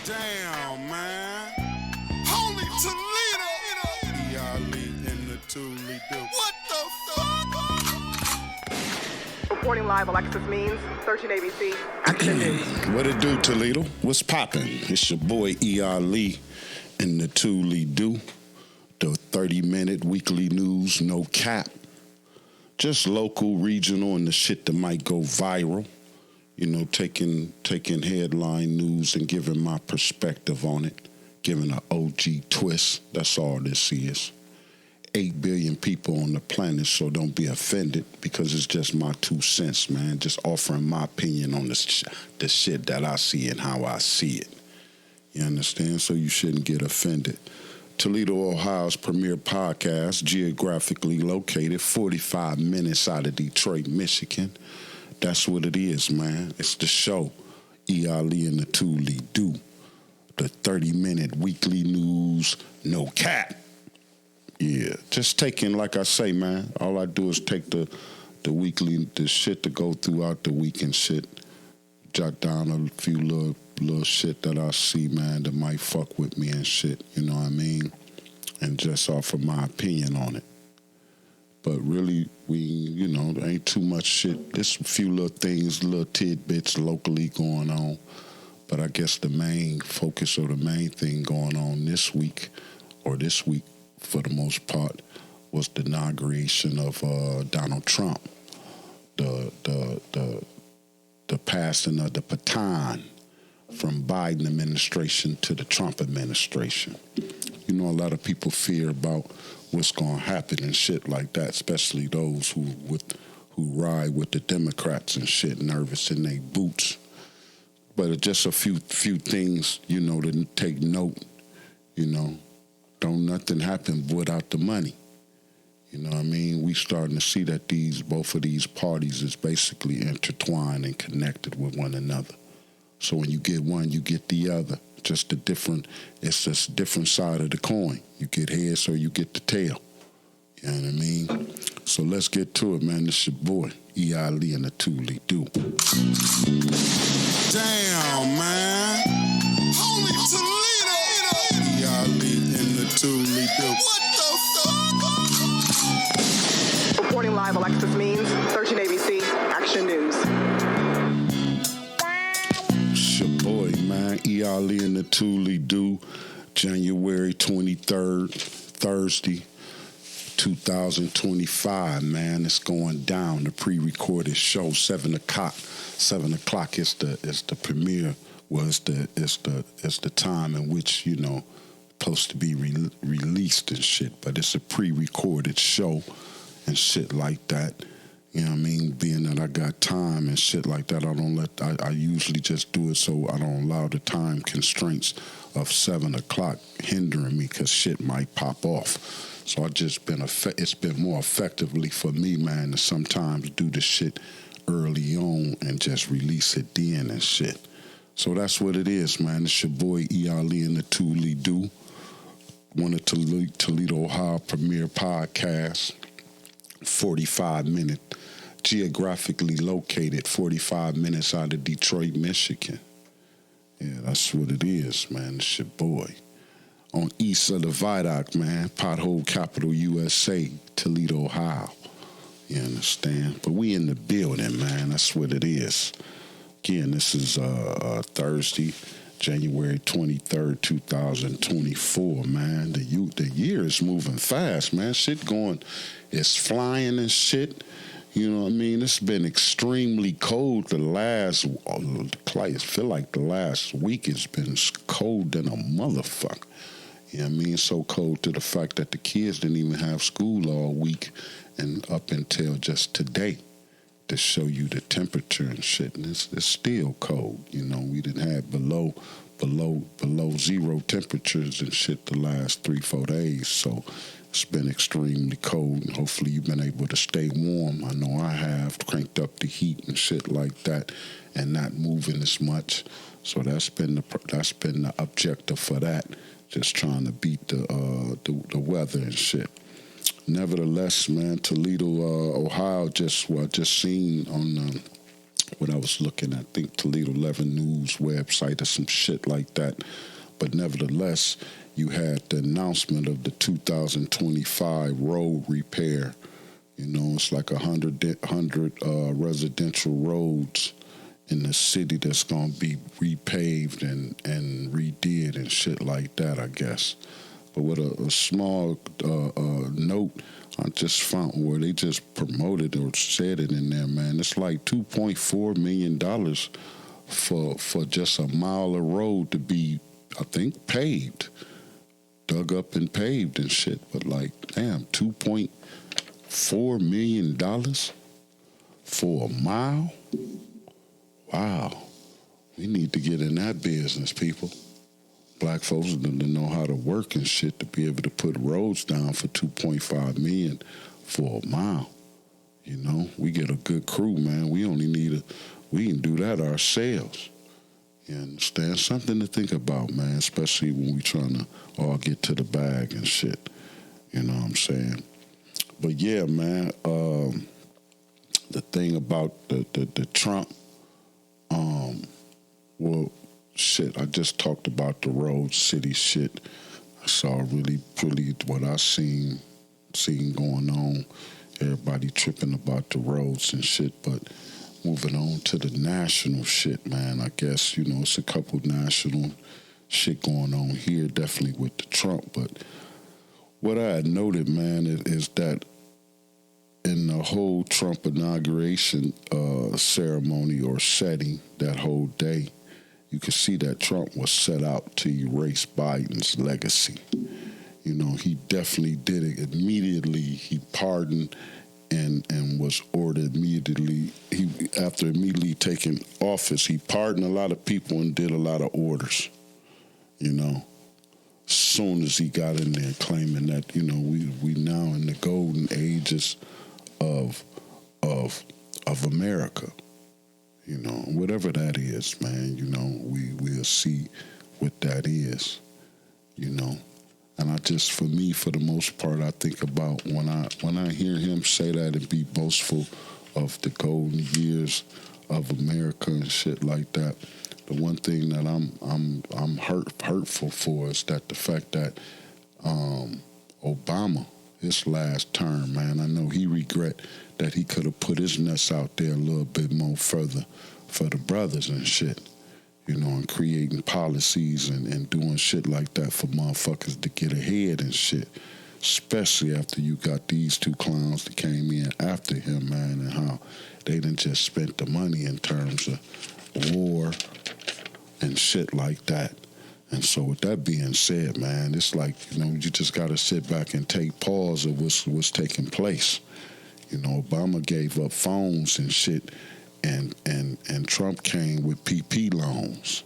Damn, man. Holy Toledo! E.Ali in the ToLe'Do. What the fuck? Reporting live, Alexis Means, 13 ABC, Action News. What it do, Toledo? What's poppin'? It's your boy E.Ali in the ToLe'Do. The 30-minute weekly news, no cap. Just local, regional, and the shit that might go viral. You know, taking headline news and giving my perspective on it, giving an OG twist. That's all this is. 8 billion people on the planet, so don't be offended because it's just my 2 cents, man. Just offering my opinion on the shit that I see and how I see it. You understand? So you shouldn't get offended. Toledo, Ohio's premier podcast, geographically located 45 minutes out of Detroit, Michigan. That's what it is, man. It's the show, E.Ali and the ToLe'Do. The 30-minute weekly news, no cap. Yeah, just taking, like I say, man, all I do is take the shit to go throughout the week and shit, jot down a few little shit that I see, man, that might fuck with me and shit, you know what I mean? And just offer my opinion on it. But really, there ain't too much shit. There's a few little things, little tidbits locally going on. But I guess the main focus or the main thing going on this week for the most part, was the inauguration of Donald Trump. The passing of the baton from Biden administration to the Trump administration. You know, a lot of people fear about what's going to happen and shit like that, especially those who ride with the Democrats and shit, nervous in their boots. But just a few things, you know, to take note, you know. Don't nothing happen without the money. You know what I mean? We starting to see that both of these parties is basically intertwined and connected with one another. So when you get one, you get the other. It's just a different side of the coin. You get heads or you get the tail. You know what I mean? So let's get to it, man. This your boy, E.Ali and the ToLe'Do. Damn, man. Holy Toledo! E.Ali and the ToLe'Do. What the fuck? Reporting live, Alexis Means, 13 ABC, Action News. It's your boy, man, E.Ali and the ToLe'Do, January 23rd, Thursday, 2025, man. It's going down. The pre-recorded show, 7 o'clock. 7 o'clock is the premiere. Well, it's the time in which, you know, supposed to be released and shit. But it's a pre-recorded show and shit like that. You know what I mean? Being that I got time and shit like that, I usually just do it so I don't allow the time constraints of 7 o'clock hindering me because shit might pop off. So it's been more effectively for me, man, to sometimes do the shit early on and just release it then and shit. So that's what it is, man. It's your boy E.Ali and the ToLe'Do, one of Toledo, Ohio premier podcast, 45-minute, geographically located 45 minutes out of Detroit, Michigan. Yeah, that's what it is, man. It's your boy. On east of the Viaduct, man, pothole capital USA, Toledo, Ohio. You understand? But we in the building, man. That's what it is. Again, this is Thursday, January 23rd, 2024, man. The year is moving fast, man. Shit it's flying and shit. You know what I mean? It's been extremely cold I feel like the last week has been cold than a motherfucker. You know what I mean? So cold to the fact that the kids didn't even have school all week and up until just today to show you the temperature and shit. And it's still cold. You know, we didn't have below zero temperatures and shit the last 3-4 days. So it's been extremely cold, and hopefully you've been able to stay warm. I know I have cranked up the heat and shit like that, and not moving as much. So that's been the objective for that. Just trying to beat the weather and shit. Nevertheless, man, Toledo, Ohio, just seen on When I was looking at, I think Toledo 11 News website or some shit like that. But nevertheless, you had the announcement of the 2025 road repair. You know, it's like 100 residential roads in the city that's going to be repaved and redid and shit like that, I guess. But with a small note, I just found where they just promoted or said it in there, man. It's like $2.4 million for just a mile of road to be, I think, paved, dug up and paved and shit. But like, damn, $2.4 million for a mile? Wow. We need to get in that business, people. Black folks need to know how to work and shit to be able to put roads down for $2.5 million for a mile. You know, we get a good crew, man. We can do that ourselves. You understand? Something to think about, man, especially when we trying to all get to the bag and shit. You know what I'm saying? But yeah, man, the thing about the Trump, well, shit, I just talked about the road city shit. I saw really what I seen going on. Everybody tripping about the roads and shit, but moving on to the national shit, man. I guess, you know, it's a couple national shit going on here, definitely with the Trump, but what I had noted, man, is that in the whole Trump inauguration ceremony or setting, that whole day, you could see that Trump was set out to erase Biden's legacy. You know, he definitely did it immediately. He pardoned and was ordered immediately. After immediately taking office, he pardoned a lot of people and did a lot of orders. You know, as soon as he got in there claiming that, you know, we now in the golden ages of America. You know, whatever that is, man, you know, we'll see what that is, you know. And I just, for me, for the most part, I think about when I hear him say that and be boastful of the golden years of America and shit like that. The one thing that I'm hurtful for is that the fact that Obama, his last term, man, I know he regret that he could have put his nuts out there a little bit more further for the brothers and shit, you know, and creating policies and doing shit like that for motherfuckers to get ahead and shit, especially after you got these two clowns that came in after him, man, and how they done just spent the money in terms of war and shit like that. And so with that being said, man, it's like, you know, you just got to sit back and take pause of what's taking place. You know, Obama gave up phones and shit, and Trump came with PP loans.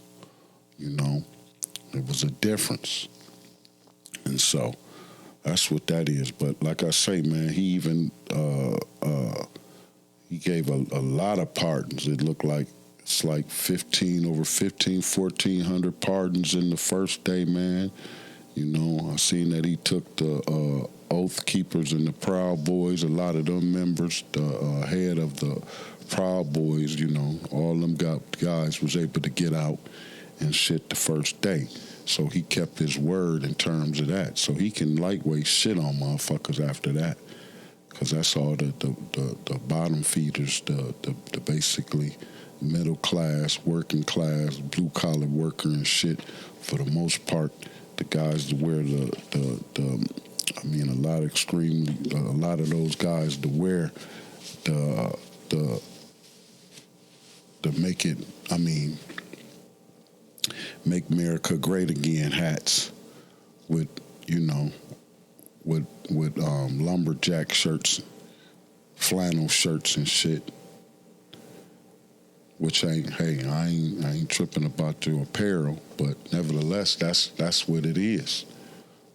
You know, it was a difference. And so that's what that is. But like I say, man, he even he gave a lot of pardons. It looked like it's like 1,400 pardons in the first day, man. You know, I seen that he took the Oath Keepers and the Proud Boys, a lot of them members, the head of the Proud Boys, you know, all them guys was able to get out and shit the first day. So he kept his word in terms of that. So he can lightweight shit on motherfuckers after that. Because that's all the bottom feeders, the basically middle class, working class, blue collar worker and shit. For the most part, the guys that wear a lot of those guys to wear the make America great again hats with, you know, with lumberjack shirts, flannel shirts and shit. Which I ain't tripping about your apparel, but nevertheless, that's what it is.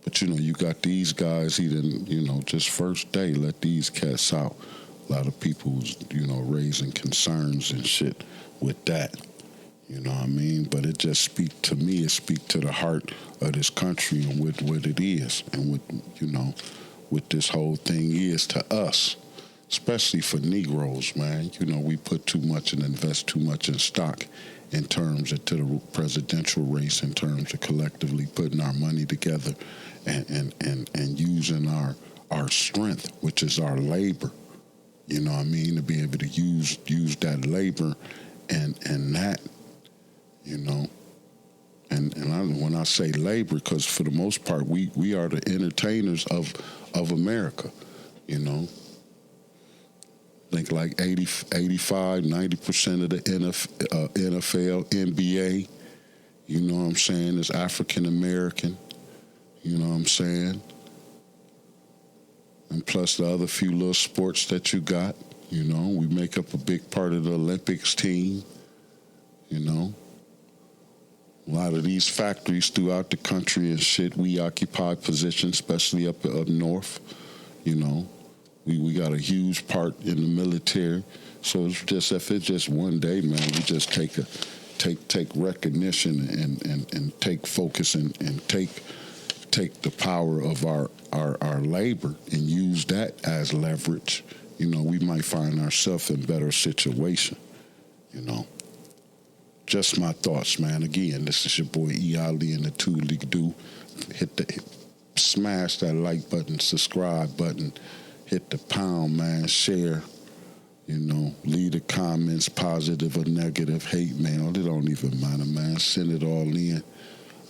But you know, you got these guys. He didn't, you know, just first day let these cats out. A lot of people was, you know, raising concerns and shit with that. You know what I mean? But it just speak to the heart of this country and what it is, and what, you know, what this whole thing is to us. especially for Negroes, man. You know, we put too much and invest too much in stock in terms of to the presidential race, in terms of collectively putting our money together and using our strength, which is our labor. You know what I mean? To be able to use that labor and that, you know. When I say labor, because for the most part, we are the entertainers of America, you know. I think like 85, 90% of the NFL, NBA, you know what I'm saying, is African American, you know what I'm saying? And plus the other few little sports that you got, you know, we make up a big part of the Olympics team, you know. A lot of these factories throughout the country and shit, we occupy positions, especially up north, you know. We got a huge part in the military. So it's just, if it's just one day, man, we just take recognition and take focus and take the power of our labor and use that as leverage. You know, we might find ourselves in better situation, you know. Just my thoughts, man. Again, this is your boy E.Ali and the ToLe'Do. Smash that like button, subscribe button, hit the pound, man, share, you know, leave the comments, positive or negative, hate mail. It don't even matter, man. Send it all in.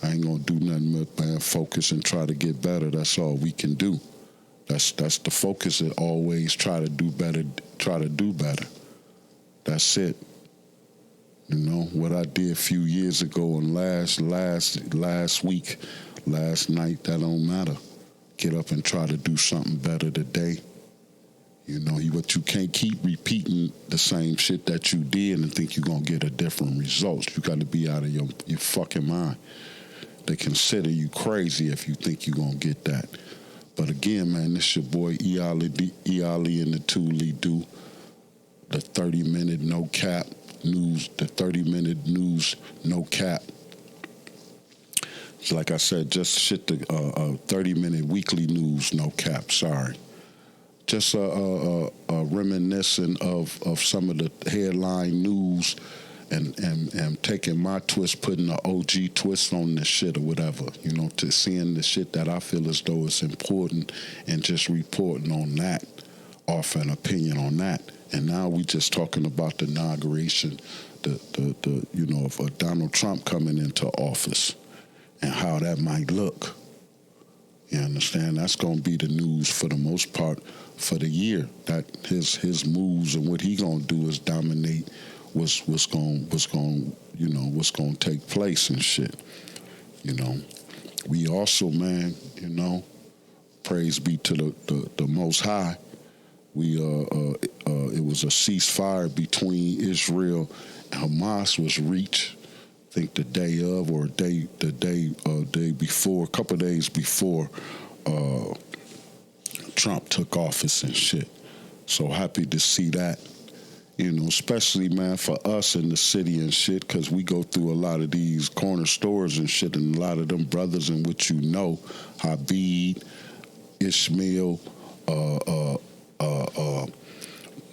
I ain't gonna do nothing but, man, focus and try to get better. That's all we can do. That's the focus. Is always try to do better. Try to do better. That's it. You know what I did a few years ago and last week, last night. That don't matter. Get up and try to do something better today. You know, but you can't keep repeating the same shit that you did and think you're gonna get a different result. You got to be out of your fucking mind. They consider you crazy if you think you're gonna get that. But again, man, this your boy E.Ali and the ToLe'Do, the 30-minute no cap news, the 30-minute news no cap. So like I said, just shit the 30-minute weekly news no cap. Sorry, just reminiscing of some of the headline news and taking my twist, putting an OG twist on this shit or whatever, you know, to seeing the shit that I feel as though it's important and just reporting on that, offer an opinion on that. And now we just talking about the inauguration, the you know, of Donald Trump coming into office and how that might look. You understand? That's going to be the news for the most part for the year. That his moves and what he going to do is dominate what's going to take place and shit. You know, we also, man, you know, praise be to the Most High. We it was a ceasefire between Israel and Hamas was reached. I think the day of or day before, a couple of days before Trump took office and shit. So happy to see that. You know, especially, man, for us in the city and shit, because we go through a lot of these corner stores and shit, and a lot of them brothers in which you know, Habib, Ishmael,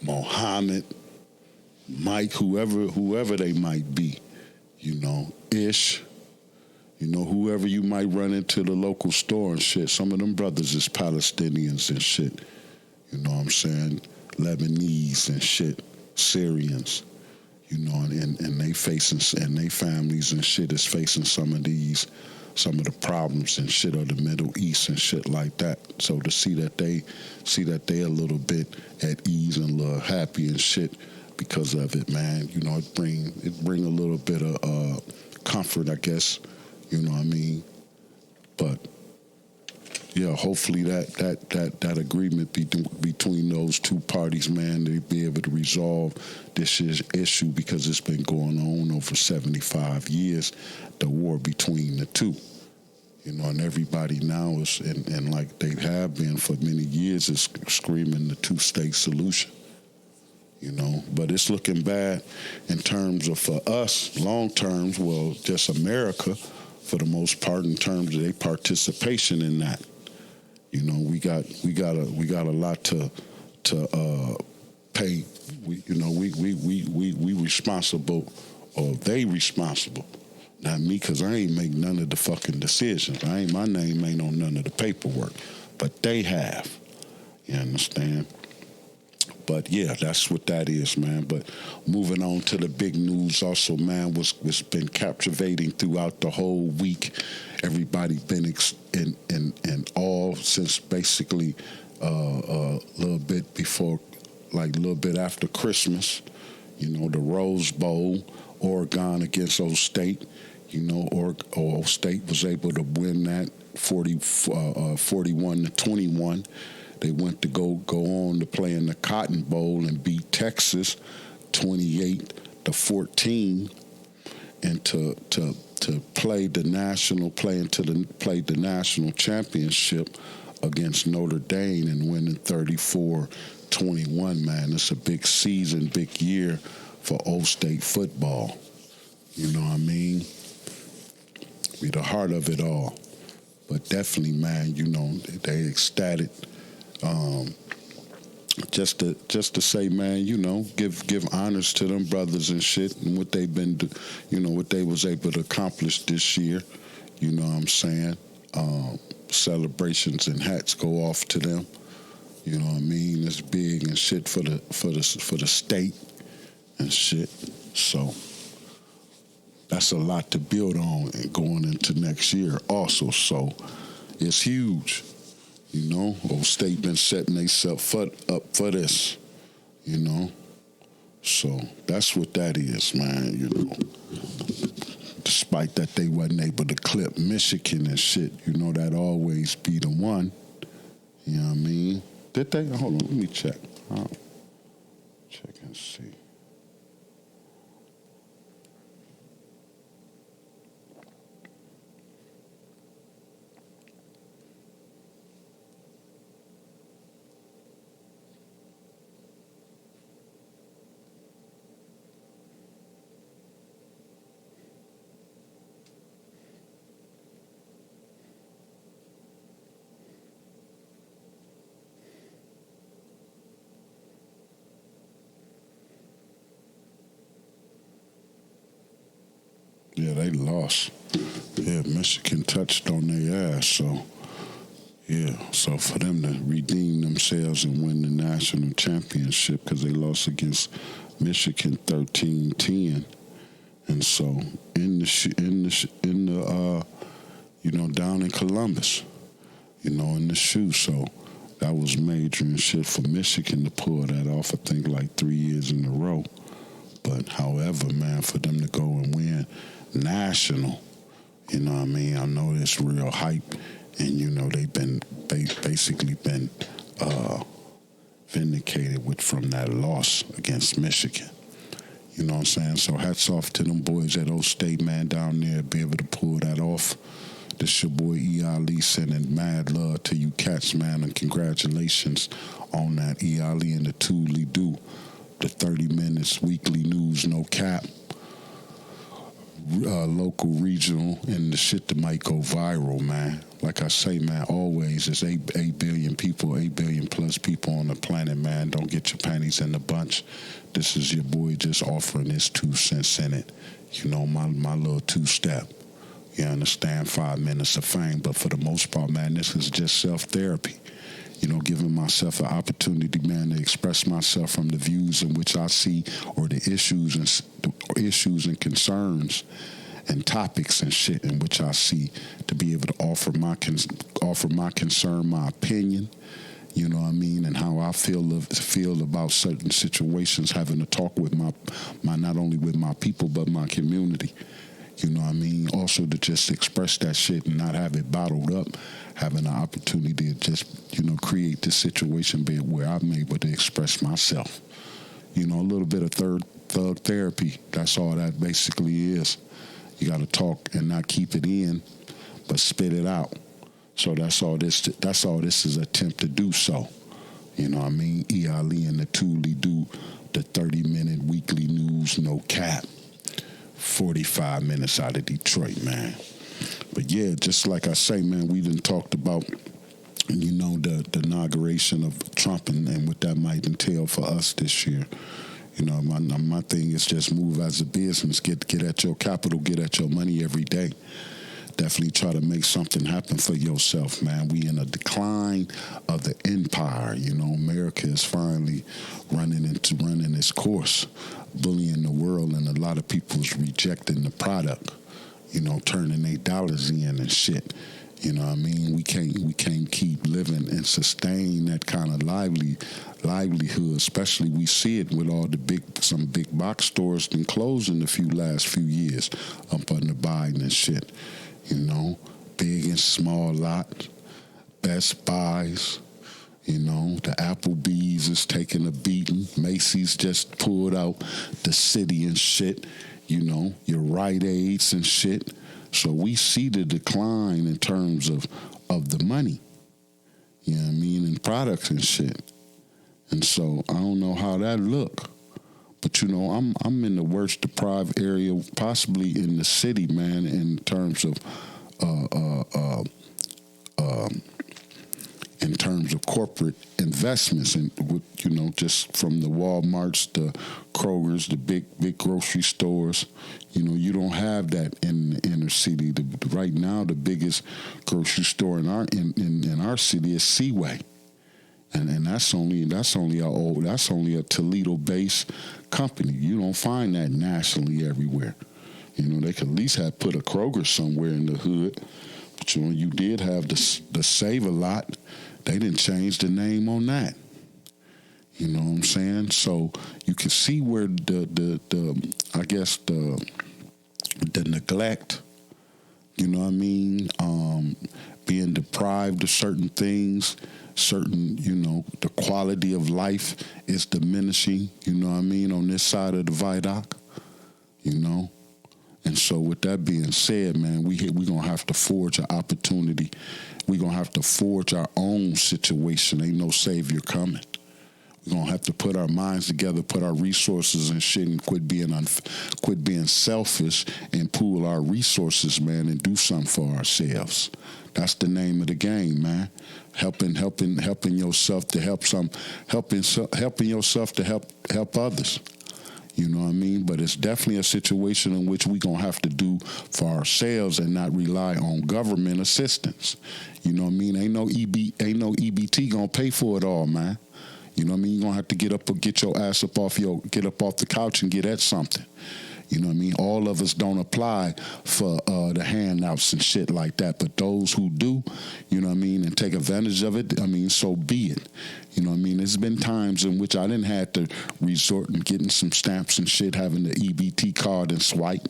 Mohammed, Mike, whoever they might be, you know, Ish, you know, whoever you might run into the local store and shit. Some of them brothers is Palestinians and shit, you know what I'm saying, Lebanese and shit, Syrians, you know, and they facing, and they families and shit is facing some of the problems and shit of the Middle East and shit like that. So to see that they a little bit at ease and a little happy and shit because of it, man, you know, it bring a little bit of comfort, I guess, you know what I mean? But yeah, hopefully that agreement between those two parties, man, they be able to resolve this issue because it's been going on over 75 years, the war between the two. You know, and everybody now is, and like they have been for many years, is screaming the two-state solution. You know, but it's looking bad in terms of, for us, long terms, well, just America, for the most part, in terms of their participation in that. You know, we got a lot to pay. We responsible, or they responsible. Not me, because I ain't make none of the fucking decisions. My name ain't on none of the paperwork. But they have. You understand? But yeah, that's what that is, man. But moving on to the big news also, man, was been captivating throughout the whole week. Everybody been in awe since basically a little bit before, like a little bit after Christmas. You know, the Rose Bowl, Oregon against O State. You know, O State was able to win that 41-21. They went to go on to play in the Cotton Bowl and beat Texas 28-14, and to play the national championship against Notre Dame and winning 34-21. Man, it's a big season, big year for O State football. You know what I mean? Be the heart of it all. But definitely, man, you know, they ecstatic. Just to say, man, you know, give honors to them brothers and shit and what they've been, what they was able to accomplish this year. You know what I'm saying? Celebrations and hats go off to them. You know what I mean? It's big and shit for the state and shit. So that's a lot to build on and going into next year also. So it's huge. You know, O State been setting themselves up for this, you know. So that's what that is, man, you know. Despite that they wasn't able to clip Michigan and shit, you know, that always be the one. You know what I mean? Did they? Hold on, let me check. I'll check and see. Yeah, they lost. Yeah, Michigan touched on their ass, so yeah. So for them to redeem themselves and win the national championship, because they lost against Michigan 13-10, and so down in Columbus, you know, in the shoe. So that was major and shit for Michigan to pull that off. I think like 3 years in a row. But however, man, for them to go and win national, you know what I mean? I know it's real hype, and you know they've basically been vindicated from that loss against Michigan. You know what I'm saying? So hats off to them boys at O State, man, down there, be able to pull that off. This your boy E.Ali sending mad love to you cats, man, and congratulations on that. E.Ali and the ToLe'Do, the 30 minutes weekly news, no cap. Local, regional, and the shit that might go viral, man. Like I say, man, always, there's 8 billion people, 8 billion plus people on the planet, man. Don't get your panties in the bunch. This is your boy just offering his 2 cents in it. You know, my little 2-step. You understand? 5 minutes of fame. But for the most part, man, this is just self-therapy. You know, giving myself an opportunity, man, to express myself from the views in which I see, or the issues and concerns and topics and shit in which I see, to be able to offer my concern, my opinion, you know what I mean, and how I feel about certain situations, having to talk with my not only with my people but my community. You know what I mean? Also to just express that shit and not have it bottled up, having an opportunity to just, you know, create this situation where I'm able to express myself. You know, a little bit of thug therapy. That's all that basically is. You got to talk and not keep it in, but spit it out. So that's all this is an attempt to do so. You know what I mean? E.Ali and the ToLe'Do, the 30-minute weekly news, no cap. 45 minutes out of Detroit, man. But yeah, just like I say, man, we done talked about you know, the inauguration of Trump and what that might entail for us this year. You know, my thing is just move as a business, get at your capital, get at your money every day. Definitely try to make something happen for yourself, man. We in a decline of the empire. You know, America is finally running its course, bullying the world, and a lot of people's rejecting the product. You know, turning their dollars in and shit. You know what I mean? We can't keep living and sustain that kind of livelihood. Especially we see it with all some big box stores been closing the last few years up under Biden and shit. You know, big and small lot, Best Buys. You know, the Applebee's is taking a beating. Macy's just pulled out the city and shit. You know, your Rite Aids and shit. So we see the decline in terms of the money, you know what I mean, and products and shit. And so I don't know how that look. But, you know, I'm in the worst deprived area possibly in the city, man, in terms of corporate investments, and you know, just from the Walmarts, the Kroger's, the big grocery stores. You know, you don't have that in the inner city. Right now, the biggest grocery store in our city is Seaway, and that's only a Toledo-based company. You don't find that nationally everywhere. You know, they could at least have put a Kroger somewhere in the hood. But you know, you did have the Save-A-Lot. They didn't change the name on that. You know what I'm saying? So you can see where the neglect, you know what I mean, being deprived of certain things, you know, the quality of life is diminishing, you know what I mean, on this side of the viaduct, you know. And so with that being said, man, we're going to have to forge an opportunity. We're going to have to forge our own situation. Ain't no savior coming. We're going to have to put our minds together, put our resources and shit, and quit being selfish and pool our resources, man, and do something for ourselves. That's the name of the game, man. Helping yourself to helping yourself to help others. You know what I mean? But it's definitely a situation in which we're going to have to do for ourselves and not rely on government assistance. You know what I mean? Ain't no EBT going to pay for it all, man. You know what I mean? You're going to have to get your ass up off the couch and get at something. You know what I mean? All of us don't apply for the handouts and shit like that, but those who do, you know what I mean, and take advantage of it, I mean, so be it. You know what I mean? There's been times in which I didn't have to resort and getting some stamps and shit, having the EBT card and swipe.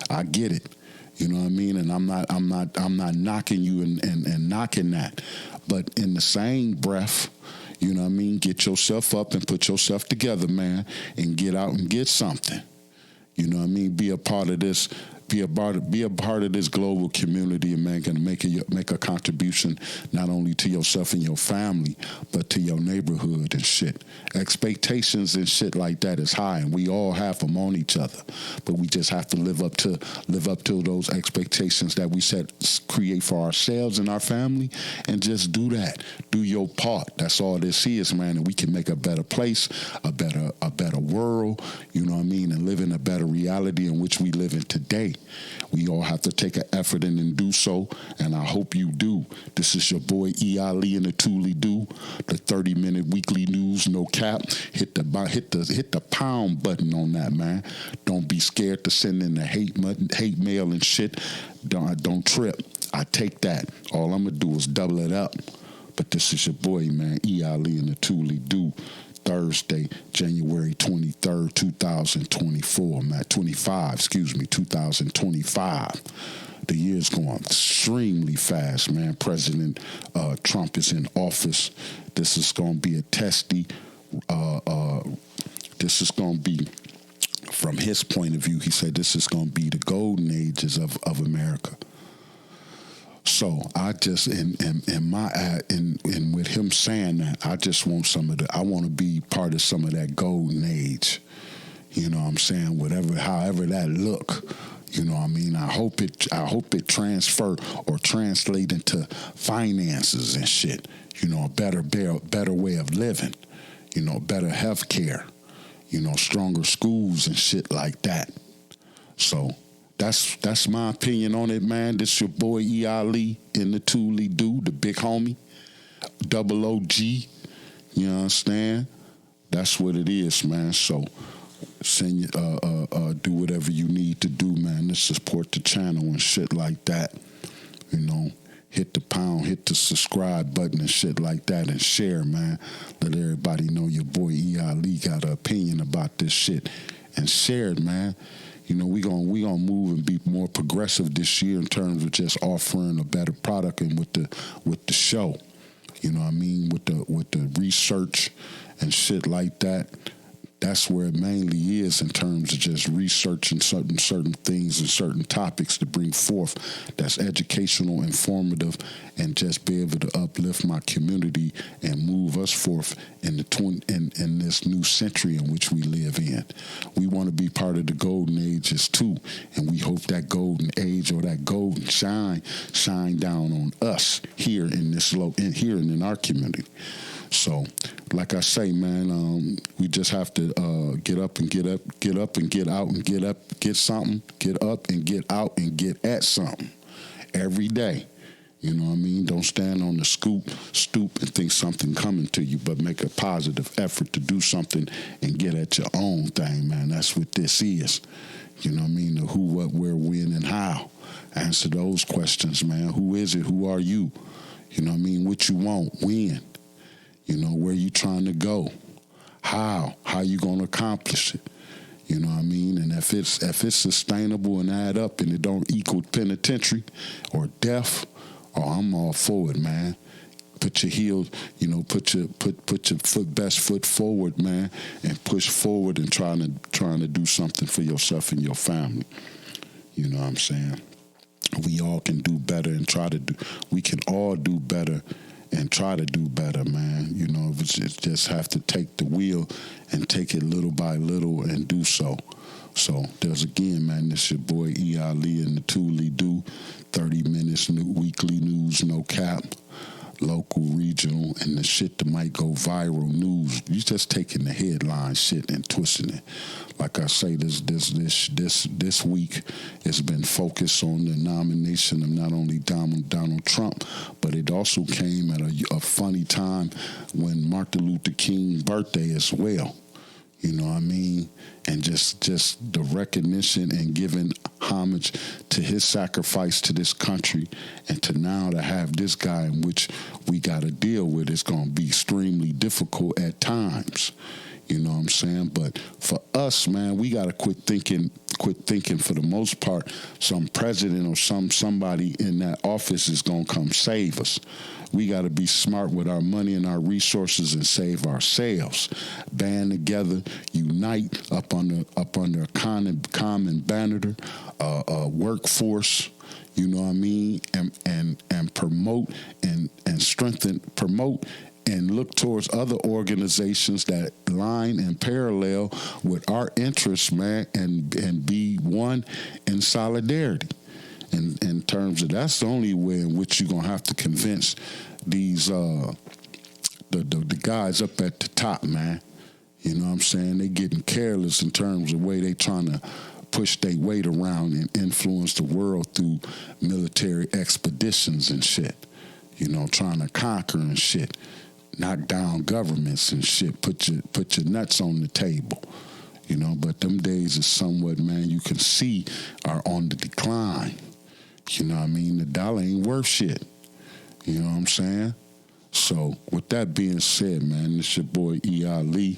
I get it. You know what I mean? And I'm not knocking you and knocking that. But in the same breath, you know what I mean, get yourself up and put yourself together, man, and get out and get something. You know what I mean? Be a part of this. Be a part of this global community, and man, can make a contribution not only to yourself and your family, but to your neighborhood and shit. Expectations and shit like that is high, and we all have them on each other. But we just have to live up to those expectations that we create for ourselves and our family, and just do that. Do your part. That's all this is, man. And we can make a better place, a better world. You know what I mean? And live in a better reality in which we live in today. We all have to take an effort and do so, and I hope you do. This is your boy E.Ali and the ToLe'Do, the 30-minute weekly news, no cap. Hit the pound button on that, man. Don't be scared to send in the hate mail and shit. Don't trip. I take that. All I'm gonna do is double it up. But this is your boy, man, E.Ali and the ToLe'Do. Thursday, January 23rd, 2024, man, 2025. The year's going extremely fast, man. President Trump is in office. This is going to be a testy. This is going to be, from his point of view, he said this is going to be the golden ages of America. So I just in with him saying that, I just want I want to be part of some of that golden age. You know what I'm saying? However that look. You know what I mean? I hope it transfer or translate into finances and shit. You know, a better way of living. You know, better health care. You know, stronger schools and shit like that. So that's my opinion on it, man. This your boy E.Ali in the ToLe'Do, the big homie, double OG. You understand? That's what it is, man. So send do whatever you need to do, man, to support the channel and shit like that. You know, hit the pound, hit the subscribe button and shit like that, and share, man. Let everybody know your boy E.Ali got an opinion about this shit, and share it, man. You know, we gonna move and be more progressive this year in terms of just offering a better product and with the show. You know what I mean? With the research and shit like that. That's where it mainly is in terms of just researching certain things and certain topics to bring forth that's educational, informative, and just be able to uplift my community and move us forth in in this new century in which we live in. We want to be part of the golden ages too, and we hope that golden age or that golden shine down on us here in this here in our community. So, like I say, man, we just have to get up and get up and get out and get something, get up and get out and get at something every day. You know what I mean? Don't stand on the stoop and think something coming to you, but make a positive effort to do something and get at your own thing, man. That's what this is. You know what I mean? The who, what, where, when, and how. Answer those questions, man. Who is it? Who are you? You know what I mean? What you want? When? You know, where you trying to go? How you gonna accomplish it? You know what I mean? And if it's sustainable and add up and it don't equal penitentiary or death, I'm all for it, man. Put your heel, you know, put your best foot forward, man, and push forward and trying to do something for yourself and your family. You know what I'm saying? We all can do better and we can all do better and try to do better, man. You know, it's just have to take the wheel and take it little by little and do so. So there's again, man, this your boy E.Ali and the ToLe'Do, 30 minutes weekly news, no cap, local, regional, and the shit that might go viral news. You just taking the headline shit and twisting it. Like I say, this week has been focused on the nomination of not only Donald Trump, but it also came at a funny time when Martin Luther King's birthday as well. You know what I mean? And just the recognition and giving homage to his sacrifice to this country, and to now to have this guy in which we got to deal with, it's going to be extremely difficult at times. You know what I'm saying? But for us, man, we got to quit thinking for the most part some president or somebody in that office is going to come save us. We got to be smart with our money and our resources and save ourselves. Band together, unite up under a common banner, workforce. You know what I mean? And promote and promote and look towards other organizations that line and parallel with our interests, man, and be one in solidarity. And in terms of that's the only way in which you're gonna have to convince these the guys up at the top, man. You know what I'm saying? They getting careless in terms of the way they trying to push their weight around and influence the world through military expeditions and shit. You know, trying to conquer and shit. Knock down governments and shit. Put your nuts on the table. You know, but them days is somewhat, man, you can see are on the decline. You know what I mean? The dollar ain't worth shit. You know what I'm saying? So with that being said, man, this your boy E.Ali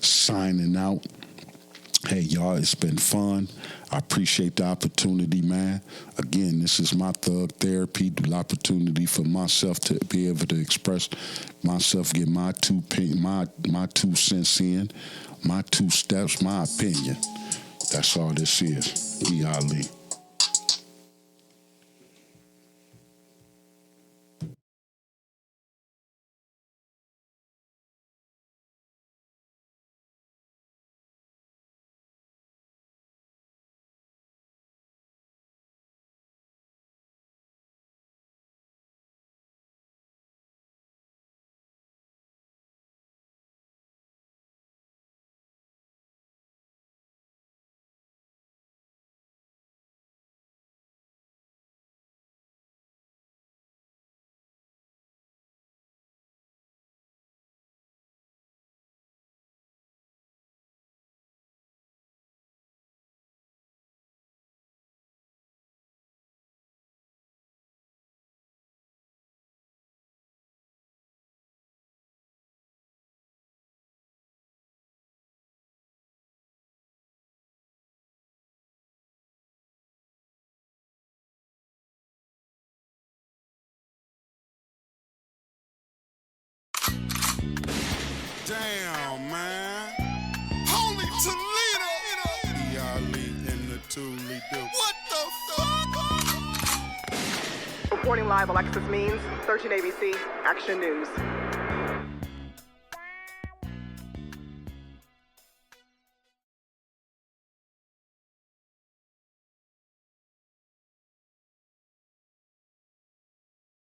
signing out. Hey, y'all, it's been fun. I appreciate the opportunity, man. Again, this is my thug therapy, the opportunity for myself to be able to express myself, get my 2 cents in, my 2 steps, my opinion. That's all this is. E.Ali. Damn, man. Holy Toledo! E.Ali and the ToLe'Do. What the fuck? Reporting live, Alexis Means, 13 ABC, Action News.